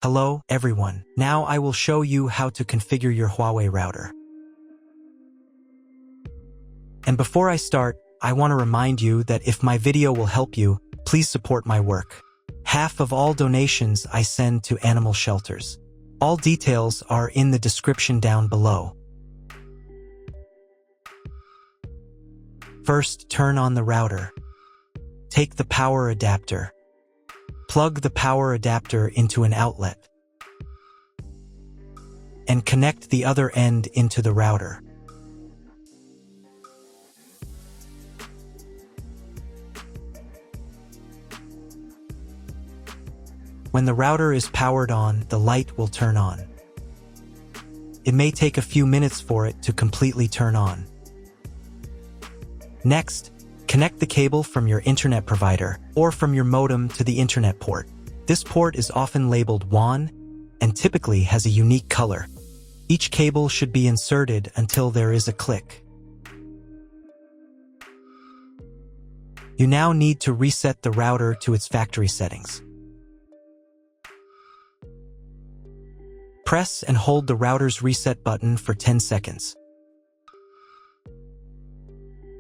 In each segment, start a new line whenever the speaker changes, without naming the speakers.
Hello, everyone. Now I will show you how to configure your Huawei router. And before I start, I want to remind you that if my video will help you, please support my work. Half of all donations I send to animal shelters. All details are in the description down below. First, turn on the router. Take the power adapter. Plug the power adapter into an outlet. And connect the other end into the router. When the router is powered on, the light will turn on. It may take a few minutes for it to completely turn on. Next, connect the cable from your internet provider or from your modem to the internet port. This port is often labeled WAN and typically has a unique color. Each cable should be inserted until there is a click. You now need to reset the router to its factory settings. Press and hold the router's reset button for 10 seconds.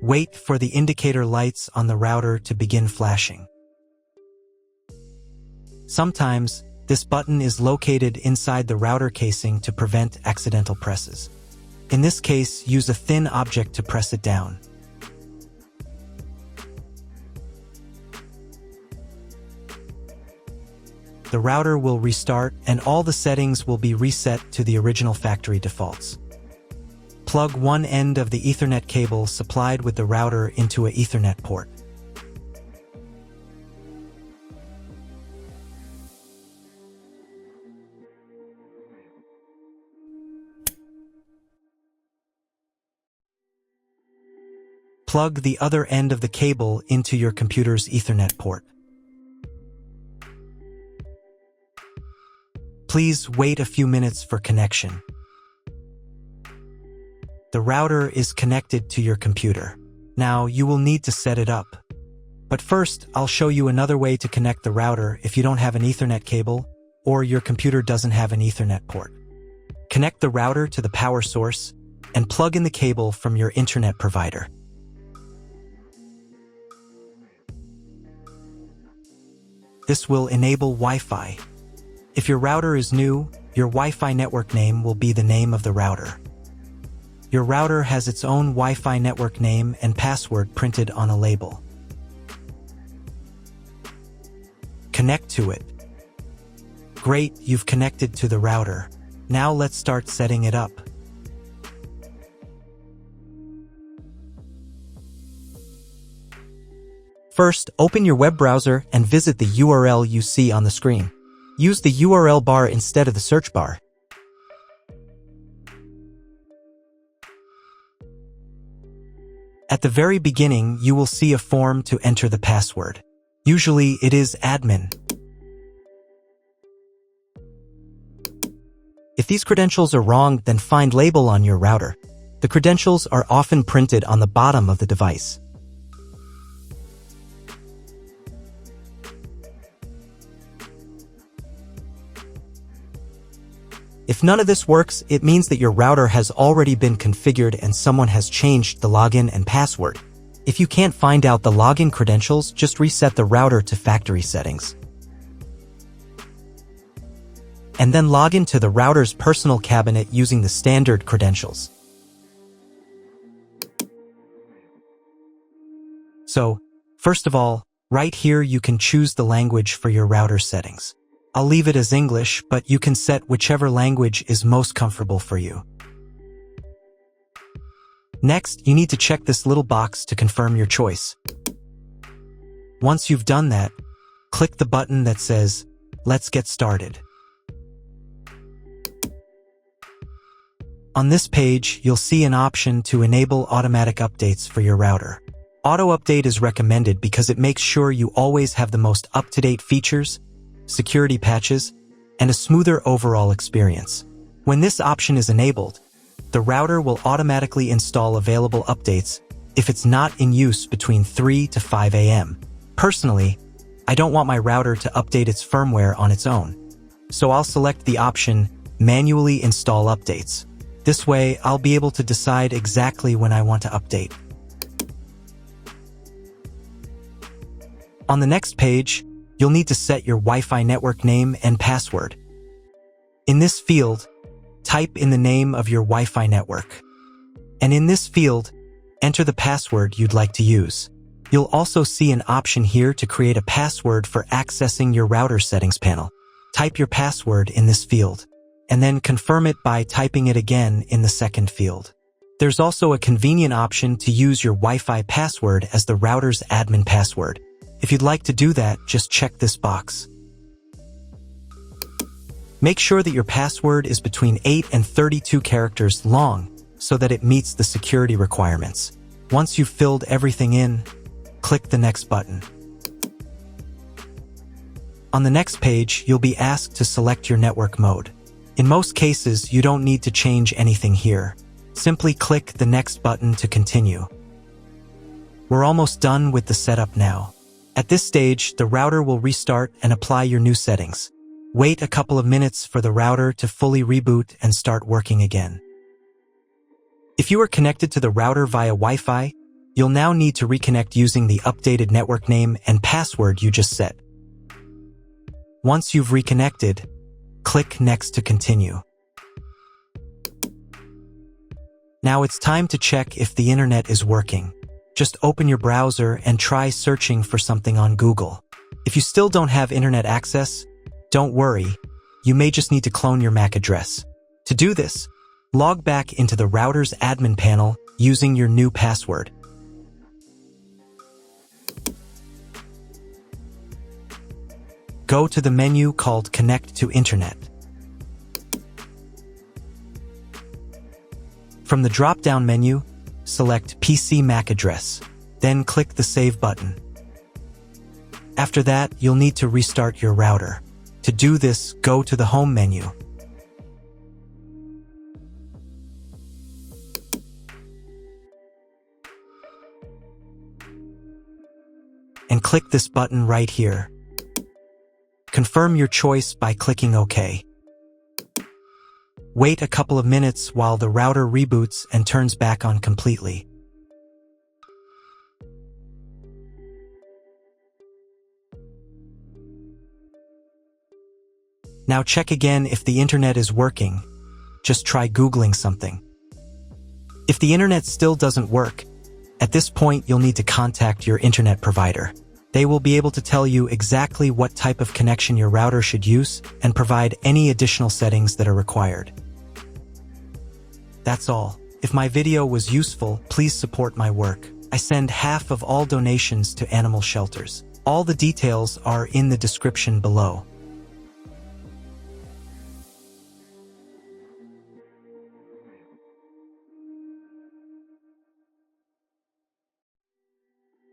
Wait for the indicator lights on the router to begin flashing. Sometimes, this button is located inside the router casing to prevent accidental presses. In this case, use a thin object to press it down. The router will restart and all the settings will be reset to the original factory defaults. Plug one end of the Ethernet cable supplied with the router into an Ethernet port. Plug the other end of the cable into your computer's Ethernet port. Please wait a few minutes for connection. The router is connected to your computer. Now you will need to set it up. But first, I'll show you another way to connect the router if you don't have an Ethernet cable or your computer doesn't have an Ethernet port. Connect the router to the power source and plug in the cable from your internet provider. This will enable Wi-Fi. If your router is new, your Wi-Fi network name will be the name of the router. Your router has its own Wi-Fi network name and password printed on a label. Connect to it. Great, you've connected to the router. Now let's start setting it up. First, open your web browser and visit the URL you see on the screen. Use the URL bar instead of the search bar. At the very beginning, you will see a form to enter the password. Usually, it is admin. If these credentials are wrong, then find label on your router. The credentials are often printed on the bottom of the device. If none of this works, it means that your router has already been configured and someone has changed the login and password. If you can't find out the login credentials, just reset the router to factory settings. And then log into the router's personal cabinet using the standard credentials. So, first of all, right here you can choose the language for your router settings. I'll leave it as English, but you can set whichever language is most comfortable for you. Next, you need to check this little box to confirm your choice. Once you've done that, click the button that says, "Let's get started." On this page, you'll see an option to enable automatic updates for your router. Auto update is recommended because it makes sure you always have the most up-to-date features, security patches, and a smoother overall experience. When this option is enabled, the router will automatically install available updates if it's not in use between 3 to 5 a.m. Personally, I don't want my router to update its firmware on its own. So I'll select the option Manually Install Updates. This way, I'll be able to decide exactly when I want to update. On the next page, you'll need to set your Wi-Fi network name and password. In this field, type in the name of your Wi-Fi network. And in this field, enter the password you'd like to use. You'll also see an option here to create a password for accessing your router settings panel. Type your password in this field, and then confirm it by typing it again in the second field. There's also a convenient option to use your Wi-Fi password as the router's admin password. If you'd like to do that, just check this box. Make sure that your password is between 8 and 32 characters long so that it meets the security requirements. Once you've filled everything in, click the next button. On the next page, you'll be asked to select your network mode. In most cases, you don't need to change anything here. Simply click the next button to continue. We're almost done with the setup now. At this stage, the router will restart and apply your new settings. Wait a couple of minutes for the router to fully reboot and start working again. If you are connected to the router via Wi-Fi, you'll now need to reconnect using the updated network name and password you just set. Once you've reconnected, click Next to continue. Now it's time to check if the internet is working. Just open your browser and try searching for something on Google. If you still don't have internet access, don't worry, you may just need to clone your MAC address. To do this, log back into the router's admin panel using your new password. Go to the menu called Connect to Internet. From the drop-down menu, select PC MAC address, then click the Save button. After that, you'll need to restart your router. To do this, go to the Home menu. And click this button right here. Confirm your choice by clicking OK. Wait a couple of minutes while the router reboots and turns back on completely. Now check again if the internet is working. Just try Googling something. If the internet still doesn't work, at this point you'll need to contact your internet provider. They will be able to tell you exactly what type of connection your router should use and provide any additional settings that are required. That's all. If my video was useful, please support my work. I send half of all donations to animal shelters. All the details are in the description below.